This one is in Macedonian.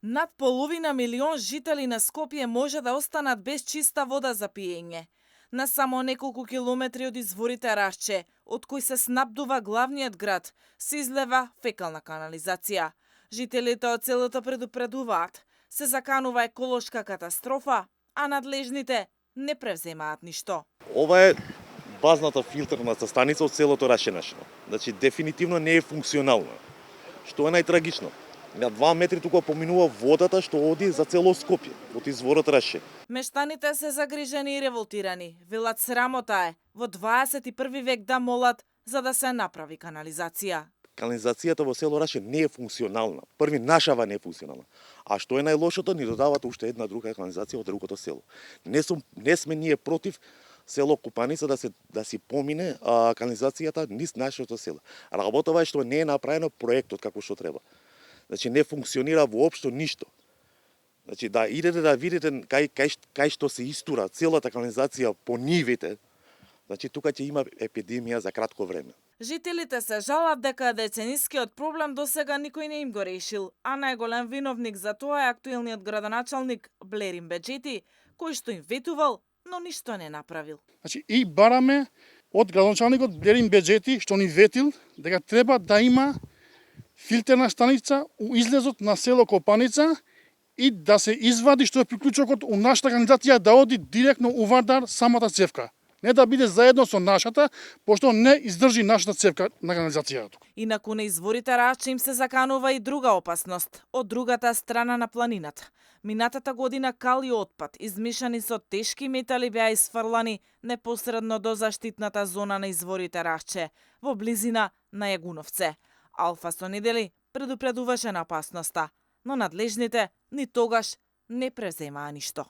Над половина милион жители на Скопје може да останат без чиста вода за пиење. На само неколку километри од изворите Рашче, од кои се снабдува главниот град, се излева фекална канализација. Жителите од селото предупредуваат, се заканува еколошка катастрофа, а надлежните не превземаат ништо. Ова е базната филтерната станица од селото Рашенашно. Значи, дефинитивно не е функционална. Што е најтрагично? На 2 метри тука поминува водата што оди за цело Скопје, од изворот Раше. Мештаните се загрижени и револтирани. Велат срамота е во 21 век да молат за да се направи канализација. Канализацијата во село Раше не е функционална. Први нашава не е функционална. А што е најлошото, ни додават уште една друга канализација од другото село. Не сме ние против село Купаница да си помине канализацијата низ нашето село. Работова е што не е направено проектот како што треба. Значи не функционира воопшто ништо. Значи да идете да видите кај што се истура целата канализација по нивите. Значи тука ќе има епидемија за кратко време. Жителите се жалат дека деценискиот проблем досега никој не им го решил, а најголем виновник за тоа е актуелниот градоначалник Блерин Беџети, кој што им ветувал, но ништо не направил. Значи и бараме од градоначалникот Блерин Беџети што ни ветил дека треба да има филтерна станица у излезот на село Копаница и да се извади што е приклучокот у нашата канализација да оди директно у Вардар самата цевка. Не да биде заедно со нашата, пошто не издржи нашата цевка на канализацијата. Инаку на изворите Раче им се заканува и друга опасност, од другата страна на планината. Минатата година кал и отпад, измешани со тешки метали, беа изфрлани непосредно до заштитната зона на изворите Раче, во близина на Јагуновце. Алфа со недели предупредуваше на опасноста, но надлежните ни тогаш не превземаа ништо.